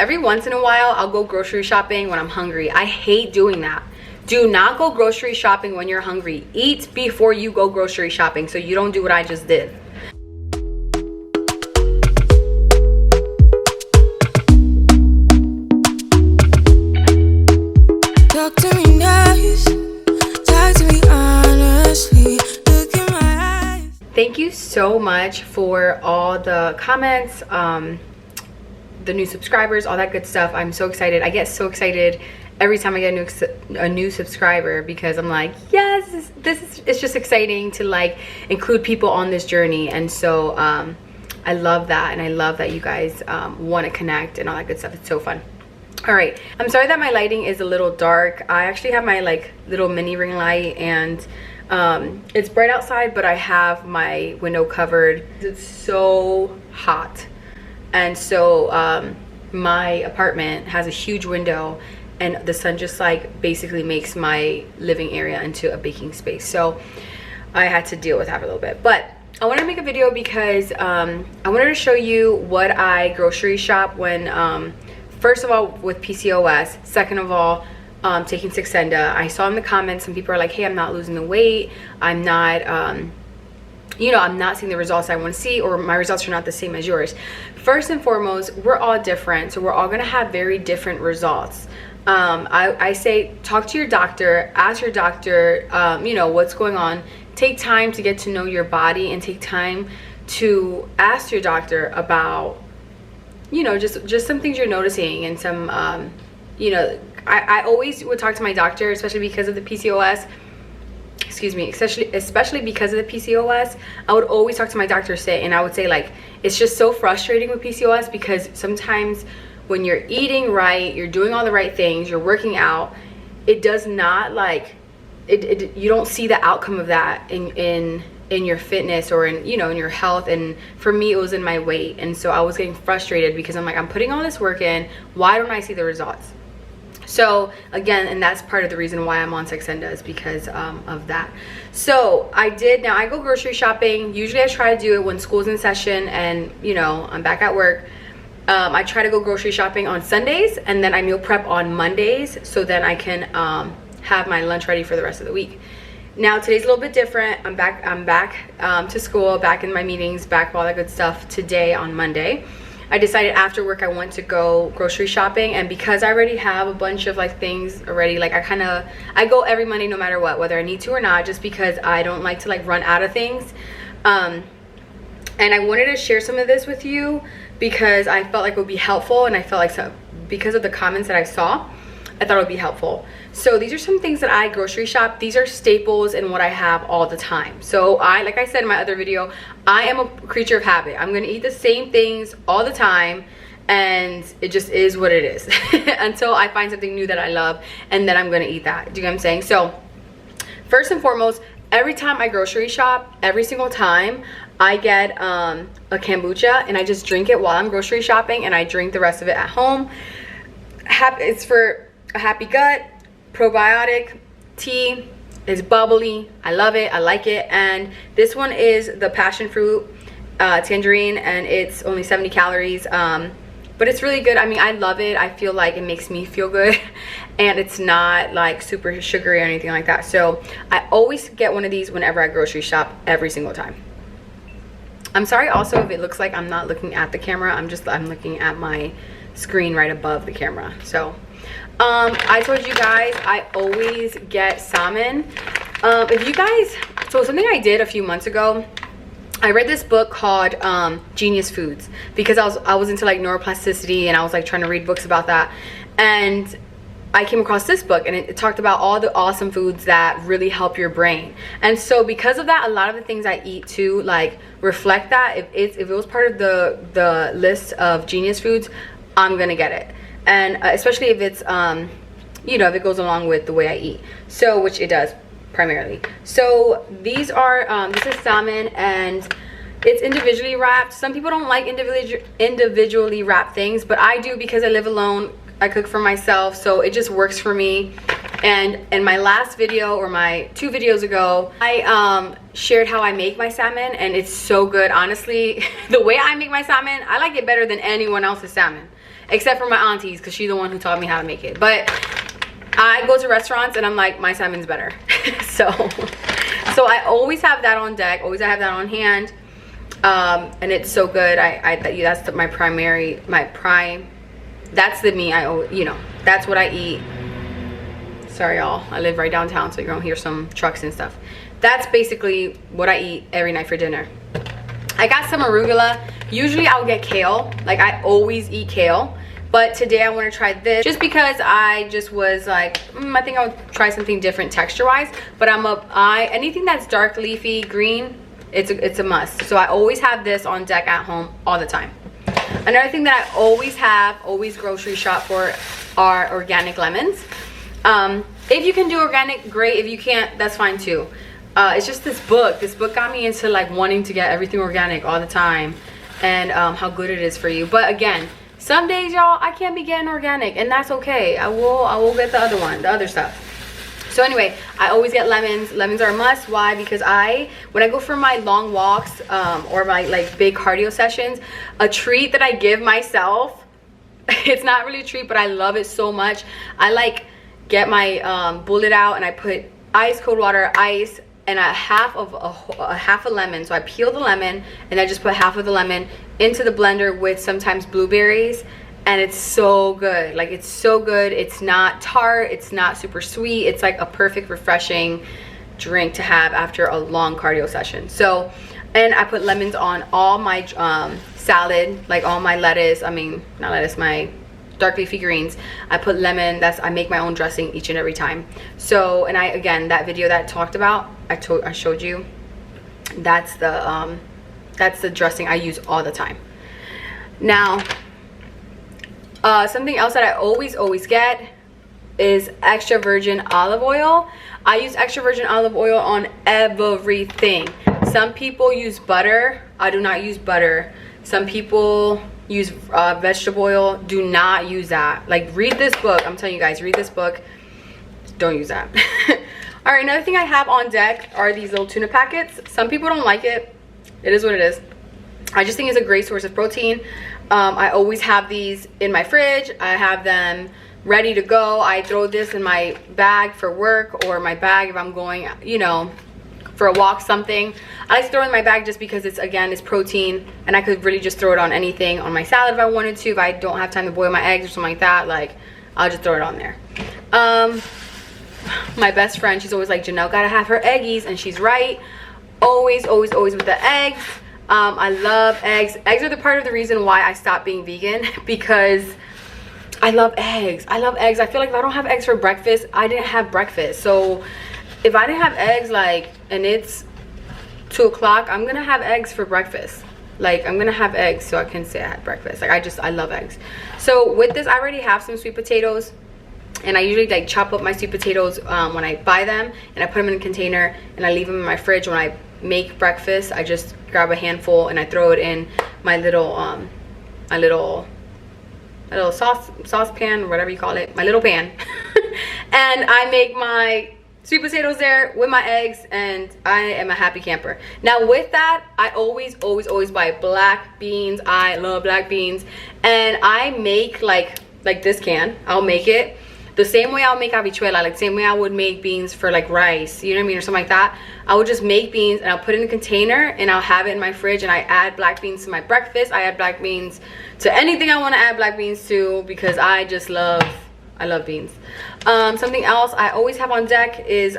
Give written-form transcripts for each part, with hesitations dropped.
every once in a while I'll go grocery shopping when I'm hungry. I hate doing that. Do not go grocery shopping when you're hungry. Eat before you go grocery shopping so you don't do what I just did. Talk to me nice, talk to me honestly, look in my eyes. Thank you so much for all the comments, the new subscribers, all that good stuff. I'm so excited. I get so excited every time I get a new subscriber, because I'm like, yes, it's just exciting to like include people on this journey. And so I love that, and I love that you guys want to connect and all that good stuff. It's so fun. All right, I'm sorry that my lighting is a little dark. I actually have my like little mini ring light, and it's bright outside, but I have my window covered. It's so hot, and so my apartment has a huge window, and the sun just like basically makes my living area into a baking space. So I had to deal with that for a little bit. But I wanted to make a video because I wanted to show you what I grocery shop when, first of all, with PCOS. Second of all, taking Saxenda. I saw in the comments some people are like, hey, I'm not losing the weight. I'm not, you know, I'm not seeing the results I want to see, or my results are not the same as yours. First and foremost, we're all different. So we're all going to have very different results. I say talk to your doctor, ask your doctor, you know, what's going on. Take time to get to know your body, and take time to ask your doctor about, you know, just some things you're noticing, and some, you know, I always would talk to my doctor, especially because of the PCOS. Excuse me, especially because of the PCOS. I would always talk to my doctor, and I would say like, it's just so frustrating with PCOS, because sometimes when you're eating right, you're doing all the right things, you're working out, it does not like you don't see the outcome of that in your fitness, or in, you know, in your health. And for me, it was in my weight. And so I was getting frustrated, because I'm like, I'm putting all this work in, why don't I see the results? So again, and that's part of the reason why I'm on Saxenda, is because of that. So now I go grocery shopping. Usually I try to do it when school's in session and, you know, I'm back at work. I try to go grocery shopping on Sundays, and then I meal prep on Mondays, so then I can have my lunch ready for the rest of the week. Now today's a little bit different. I'm back to school, back in my meetings, back all that good stuff today on Monday. I decided after work I want to go grocery shopping, and because I already have a bunch of like things already, like I go every Monday no matter what, whether I need to or not, just because I don't like to like run out of things. And I wanted to share some of this with you because I felt like it would be helpful, and I felt like because of the comments that I saw, I thought it would be helpful. So these are some things that I grocery shop. These are staples in what I have all the time. So like I said in my other video, I am a creature of habit. I'm gonna eat the same things all the time, and it just is what it is until I find something new that I love, and then I'm gonna eat that. Do you know what I'm saying? So first and foremost, every time I grocery shop, every single time, I get a kombucha, and I just drink it while I'm grocery shopping, and I drink the rest of it at home. It's for a happy gut, probiotic tea. It's bubbly. I love it. I like it. And this one is the passion fruit tangerine, and it's only 70 calories. But it's really good. I mean, I love it. I feel like it makes me feel good, and it's not like super sugary or anything like that. So I always get one of these whenever I grocery shop, every single time. I'm sorry also if it looks like I'm not looking at the camera. I'm looking at my screen right above the camera. So I told you guys I always get salmon. If you guys, so something I did a few months ago, I read this book called Genius Foods, because I was into like neuroplasticity, and I was like trying to read books about that, and I came across this book, and it talked about all the awesome foods that really help your brain. And so because of that, a lot of the things I eat too like reflect that. If it was part of the list of Genius Foods, I'm gonna get it. And especially if it's you know, if it goes along with the way I eat, so which it does primarily. So these are this is salmon, and it's individually wrapped. Some people don't like individually wrapped things, but I do, because I live alone. I cook for myself, so it just works for me. And in my last video, or my 2 videos ago, I shared how I make my salmon, and it's so good. Honestly, the way I make my salmon, I like it better than anyone else's salmon. except for my aunties, because she's the one who taught me how to make it. But I go to restaurants and I'm like, my salmon's better. so I always have that on deck, always I have that on hand. And it's so good. That's my prime, that's the me you know, that's what I eat. Sorry y'all, I live right downtown, so you're gonna hear some trucks and stuff. That's basically what I eat every night for dinner. I got some arugula. Usually I'll get kale, like I always eat kale, but today I want to try this just because I just was like, I think I'll try something different texture wise. But anything that's dark leafy green, it's a must. So I always have this on deck at home all the time. Another thing that I always grocery shop for are organic lemons. If you can do organic, great. If you can't, that's fine too. It's just this book got me into like wanting to get everything organic all the time, and how good it is for you. But again, some days y'all, I can't be getting organic, and that's okay. I will get the other stuff. So anyway, I always get lemons. Lemons are a must. Why? Because when I go for my long walks or my like big cardio sessions, a treat that I give myself, it's not really a treat, but I love it so much. I like get my bullet out and I put ice cold water, ice, and a half a lemon. So I peel the lemon and I just put half of the lemon into the blender with sometimes blueberries, and it's so good. Like, it's so good. It's not tart, it's not super sweet. It's like a perfect refreshing drink to have after a long cardio session. So, and I put lemons on all my salad, like all my lettuce, my dark leafy greens. I put lemon. I make my own dressing each and every time. So, and again, that video that I talked about, I showed you, that's the dressing I use all the time. Now, something else that I always get is extra virgin olive oil. I use extra virgin olive oil on everything. Some people use butter. I do not use butter. Some people use vegetable oil. Do not use that. Like, read this book. I'm telling you guys, read this book. Don't use that. All right, another thing I have on deck are these little tuna packets. Some people don't like it. It is what it is. I just think it's a great source of protein. I always have these in my fridge. I have them ready to go. I throw this in my bag for work, or my bag if I'm going, you know, for a walk, something. I like to throw it in my bag just because it's protein, and I could really just throw it on anything, on my salad if I wanted to. If I don't have time to boil my eggs or something like that, like, I'll just throw it on there. My best friend, she's always like, Janelle gotta have her eggies, and she's right. Always with the eggs. I love eggs. Eggs are the part of the reason why I stopped being vegan, because I love eggs. I love eggs. I feel like if I don't have eggs for breakfast, I didn't have breakfast. So if I didn't have eggs, like, and it's 2 o'clock, I'm gonna have eggs for breakfast. Like, I'm gonna have eggs so I can say I had breakfast. Like, I love eggs. So with this, I already have some sweet potatoes, and I usually like chop up my sweet potatoes when I buy them, and I put them in a container and I leave them in my fridge. When I make breakfast, I just grab a handful and I throw it in my little saucepan, or whatever you call it, my little pan. And I make my sweet potatoes there with my eggs, and I am a happy camper. Now with that, I always buy black beans. I love black beans, and I make like this can. I'll make it the same way I'll make habichuela, like the same way I would make beans for like rice, you know what I mean, or something like that. I would just make beans and I'll put it in a container and I'll have it in my fridge, and I add black beans to my breakfast. I add black beans to anything I want to add black beans to, because I love beans. Something else I always have on deck is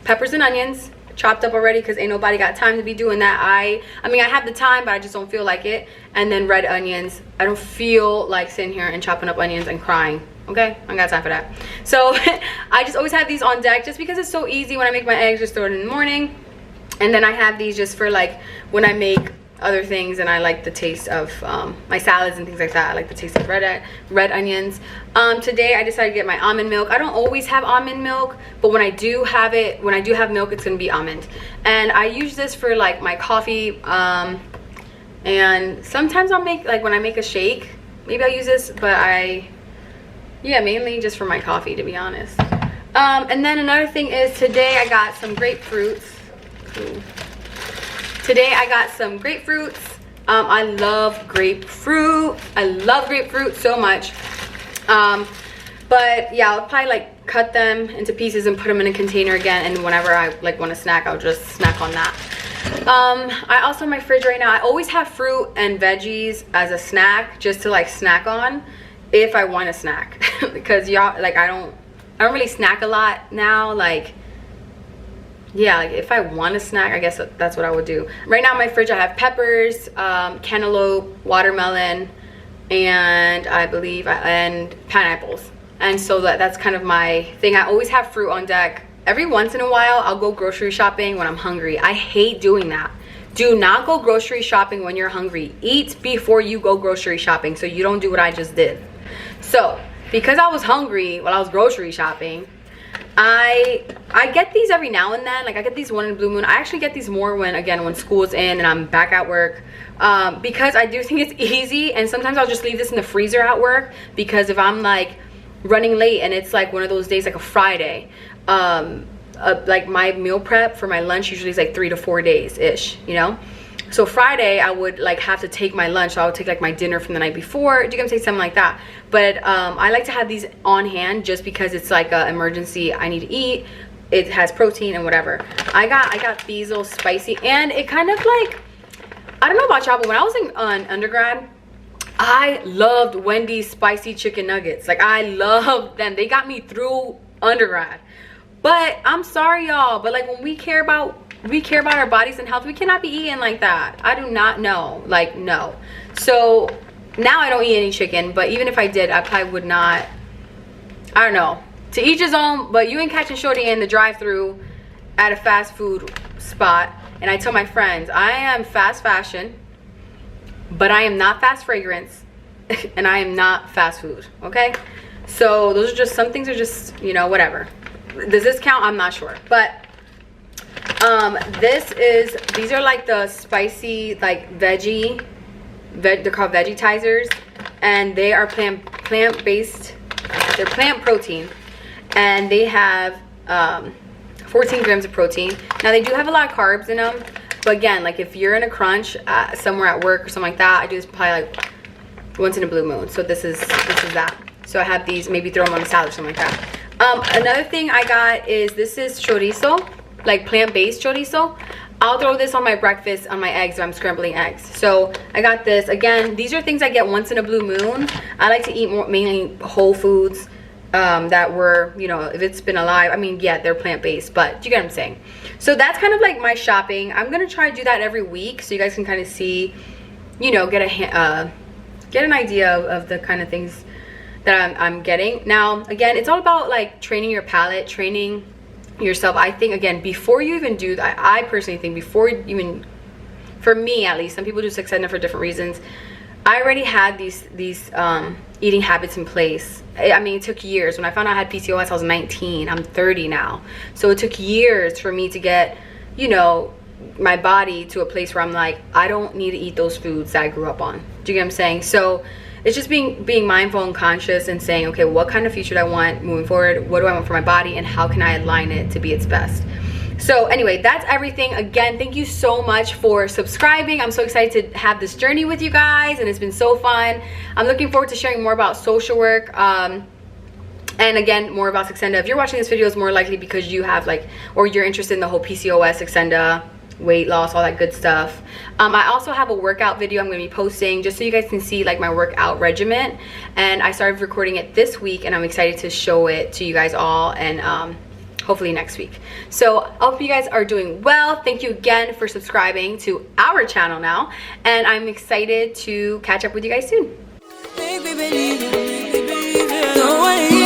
peppers and onions, chopped up already, because ain't nobody got time to be doing that. I mean, I have the time, but I just don't feel like it. And then red onions. I don't feel like sitting here and chopping up onions and crying. Okay, I got time for that. So I just always have these on deck just because it's so easy. When I make my eggs, just throw it in the morning. And then I have these just for like when I make other things and I like the taste of my salads and things like that. I like the taste of red onions. Today I decided to get my almond milk. I don't always have almond milk, but when I do have milk, it's gonna be almond. And I use this for like my coffee, and sometimes I'll make, like when I make a shake, maybe I'll use this, but yeah, mainly just for my coffee, to be honest. And then another thing is, today I got some grapefruits. Today I got some grapefruits. I love grapefruit. I love grapefruit so much. But yeah, I'll probably like cut them into pieces and put them in a container again, and whenever I like want to snack, I'll just snack on that. I also in my fridge right now, I always have fruit and veggies as a snack, just to like snack on if I want to snack. Because y'all, like I don't really snack a lot now. Like, yeah, like if I want to snack, I guess that's what I would do. Right now in my fridge I have peppers, cantaloupe, watermelon, and I believe and pineapples. And so that's kind of my thing. I always have fruit on deck. Every once in a while I'll go grocery shopping when I'm hungry. I hate doing that. Do not go grocery shopping when you're hungry. Eat before you go grocery shopping, so you don't do what I just did. So because I was hungry while I was grocery shopping, I get these every now and then. Like I get these one in a blue moon. I actually get these more when school's in and I'm back at work, because I do think it's easy. And sometimes I'll just leave this in the freezer at work, because if I'm like running late and it's like one of those days like a Friday, like my meal prep for my lunch usually is like 3 to 4 days ish, you know. So Friday I would like have to take my lunch, so I would take like my dinner from the night before. You can say something like that. But I like to have these on hand just because it's like an emergency. I need to eat. It has protein and whatever. I got these little spicy, and it kind of like, I don't know about y'all, but when I was in undergrad, I loved Wendys spicy chicken nuggets. Like I loved them. They got me through undergrad. But I'm sorry y'all, but like when we care about our bodies and health, we cannot be eating like that. I do not know, like no. So now I don't eat any chicken, but even if I did, I probably would not. I don't know, to each his own. But you ain't catching shorty in the drive-through at a fast food spot. And I tell my friends, I am fast fashion, but I am not fast fragrance, and I am not fast food, okay? So those are just, some things are just, you know, whatever. Does this count? I'm not sure. But these are like the spicy like they're called vegetizers, and they are plant-based. They're plant protein, and they have 14 grams of protein. Now they do have a lot of carbs in them, but again, like if you're in a crunch somewhere at work or something like that, I do this probably like once in a blue moon. So this is that. So I have these, maybe throw them on a salad or something like that. Another thing I got is, this is chorizo, like plant-based chorizo. I'll throw this on my breakfast, on my eggs if I'm scrambling eggs. So I got this. Again, these are things I get once in a blue moon. I like to eat mainly whole foods that were, you know, if it's been alive. I mean, yeah, they're plant-based, but you get what I'm saying. So that's kind of like my shopping. I'm gonna try to do that every week, so you guys can kind of see, you know, get an idea of the kind of things that I'm getting. Now again, it's all about like training your palate, training yourself. I think again, before you even do that, I personally think before even, for me at least, some people do Saxenda for different reasons. I already had these eating habits in place. I mean, it took years. When I found out I had PCOS, I was 19. I'm 30 now. So it took years for me to get, you know, my body to a place where I'm like, I don't need to eat those foods that I grew up on. Do you get what I'm saying? So it's just being mindful and conscious and saying, okay, what kind of future do I want moving forward? What do I want for my body, and how can I align it to be its best? So anyway, that's everything. Again, thank you so much for subscribing. I'm so excited to have this journey with you guys, and it's been so fun. I'm looking forward to sharing more about social work, and again, more about Saxenda. If you're watching this video, it's more likely because you have like, or you're interested in the whole PCOS, Saxenda, weight loss, all that good stuff. I also have a workout video I'm going to be posting, just so you guys can see like my workout regimen, and I started recording it this week, and I'm excited to show it to you guys all, and hopefully next week. So I hope you guys are doing well. Thank you again for subscribing to our channel now, and I'm excited to catch up with you guys soon. Make me believe, make me believe, yeah.